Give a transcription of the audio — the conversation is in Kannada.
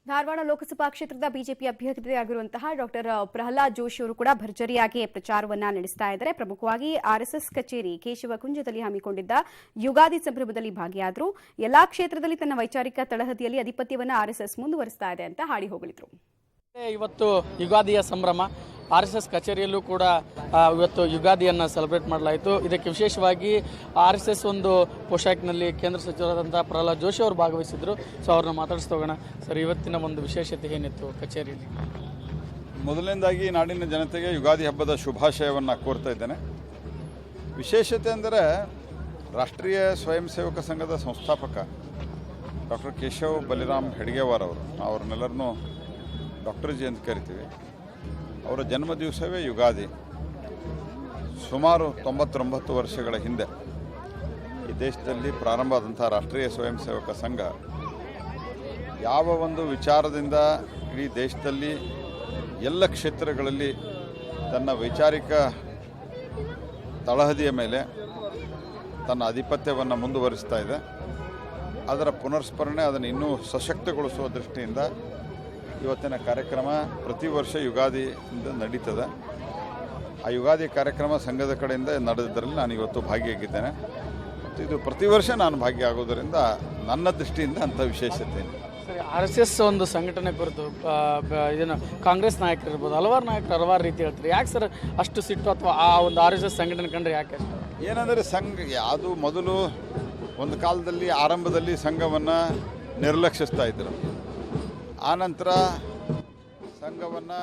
ಧಾರವಾಡ ಲೋಕಸಭಾ ಕ್ಷೇತ್ರದ ಬಿಜೆಪಿ ಅಭ್ಯರ್ಥಿಯಾಗಿರುವಂತಹ ಡಾಕ್ಟರ್ ಪ್ರಹ್ಲಾದ್ ಜೋಶಿ ಅವರು ಕೂಡ ಭರ್ಜರಿಯಾಗಿ ಪ್ರಚಾರವನ್ನ ನಡೆಸ್ತಾ ಇದ್ದಾರೆ. ಪ್ರಮುಖವಾಗಿ ಆರ್ಎಸ್ಎಸ್ ಕಚೇರಿ ಕೇಶವಕುಂಜದಲ್ಲಿ ಹಮ್ಮಿಕೊಂಡಿದ್ದ ಯುಗಾದಿ ಸಂಭ್ರಮದಲ್ಲಿ ಭಾಗಿಯಾದರು. ಎಲ್ಲಾ ಕ್ಷೇತ್ರದಲ್ಲಿ ತನ್ನ ವೈಚಾರಿಕ ತಳಹದಿಯಲ್ಲಿ ಆಧಿಪತ್ಯವನ್ನು ಆರ್ಎಸ್ಎಸ್ ಮುಂದುವರಿಸ್ತಾ ಇದೆ ಅಂತ ಹಾಡಿ ಹೋಗಲಿದ್ರು. ಇವತ್ತು ಯುಗಾದಿಯ ಸಂಭ್ರಮ ಆರ್ಎಸ್ಎಸ್ ಕಚೇರಿಯಲ್ಲೂ ಕೂಡ ಇವತ್ತು ಯುಗಾದಿಯನ್ನು ಸೆಲೆಬ್ರೇಟ್ ಮಾಡಲಾಯಿತು. ಇದಕ್ಕೆ ವಿಶೇಷವಾಗಿ ಆರ್ಎಸ್ಎಸ್ ಒಂದು ಪೋಷಾಕಿನಲ್ಲಿ ಕೇಂದ್ರ ಸಚಿವರಾದಂಥ ಪ್ರಹ್ಲಾದ್ ಜೋಶಿ ಅವರು ಭಾಗವಹಿಸಿದ್ರು. ಸೊ ಅವ್ರನ್ನ ಮಾತಾಡಿಸ್ತೋಗೋಣ. ಸರ್, ಇವತ್ತಿನ ಒಂದು ವಿಶೇಷತೆ ಏನಿತ್ತು ಕಚೇರಿಯಲ್ಲಿ? ಮೊದಲನೇದಾಗಿ ನಾಡಿನ ಜನತೆಗೆ ಯುಗಾದಿ ಹಬ್ಬದ ಶುಭಾಶಯವನ್ನು ಕೋರ್ತಾ ಇದ್ದೇನೆ. ವಿಶೇಷತೆ ಅಂದರೆ ರಾಷ್ಟ್ರೀಯ ಸ್ವಯಂ ಸೇವಕ ಸಂಘದ ಸಂಸ್ಥಾಪಕ ಡಾಕ್ಟರ್ ಕೇಶವ್ ಬಲಿರಾಮ್ ಹೆಡ್ಗೇವಾರ್ ಅವರು, ಅವ್ರನ್ನೆಲ್ಲರನ್ನೂ ಡಾಕ್ಟರ್ ಜಿ ಅಂತ ಕರಿತೀವಿ. ಅವರ ಜನ್ಮ ದಿವಸವೇ ಯುಗಾದಿ. ಸುಮಾರು 99 ವರ್ಷಗಳ ಹಿಂದೆ ಈ ದೇಶದಲ್ಲಿ ಪ್ರಾರಂಭ ಆದಂಥ ರಾಷ್ಟ್ರೀಯ ಸ್ವಯಂ ಸೇವಕ ಸಂಘ ಯಾವ ಒಂದು ವಿಚಾರದಿಂದ ಇಡೀ ದೇಶದಲ್ಲಿ ಎಲ್ಲ ಕ್ಷೇತ್ರಗಳಲ್ಲಿ ತನ್ನ ವೈಚಾರಿಕ ತಳಹದಿಯ ಮೇಲೆ ತನ್ನ ಆಧಿಪತ್ಯವನ್ನು ಮುಂದುವರಿಸ್ತಾ ಇದೆ, ಅದರ ಪುನರ್ಸ್ಮರಣೆ, ಅದನ್ನು ಇನ್ನೂ ಸಶಕ್ತಗೊಳಿಸುವ ದೃಷ್ಟಿಯಿಂದ ಇವತ್ತಿನ ಕಾರ್ಯಕ್ರಮ ಪ್ರತಿ ವರ್ಷ ಯುಗಾದಿಯಿಂದ ನಡೀತದೆ. ಆ ಯುಗಾದಿ ಕಾರ್ಯಕ್ರಮ ಸಂಘದ ಕಡೆಯಿಂದ ನಡೆದಿದ್ದರಲ್ಲಿ ನಾನು ಇವತ್ತು ಭಾಗಿಯಾಗಿದ್ದೇನೆ. ಮತ್ತು ಇದು ಪ್ರತಿ ವರ್ಷ ನಾನು ಭಾಗಿಯಾಗೋದರಿಂದ ನನ್ನ ದೃಷ್ಟಿಯಿಂದ ಅಂಥ ವಿಶೇಷತೆ. ಸರಿ, ಆರ್ಎಸ್ಎಸ್ ಒಂದು ಸಂಘಟನೆ ಕುರಿತು ಇದನ್ನು ಕಾಂಗ್ರೆಸ್ ನಾಯಕರು ಇರ್ಬೋದು, ಹಲವಾರು ನಾಯಕರು ಹಲವಾರು ರೀತಿ ಹೇಳ್ತಾರೆ. ಯಾಕೆ ಸರ್ ಅಷ್ಟು ಸಿಟ್ಟು, ಅಥವಾ ಆ ಒಂದು ಆರ್ಎಸ್ಎಸ್ ಸಂಘಟನೆ ಕಂಡ್ರೆ ಯಾಕೆ ಅಷ್ಟು? ಏನಂದರೆ ಅದು ಮೊದಲು ಒಂದು ಕಾಲದಲ್ಲಿ ಆರಂಭದಲ್ಲಿ ಸಂಘವನ್ನು ನಿರ್ಲಕ್ಷಿಸ್ತಾ ಇದ್ದರು. ಆನಂತರ ಸಂಘವನ್ನು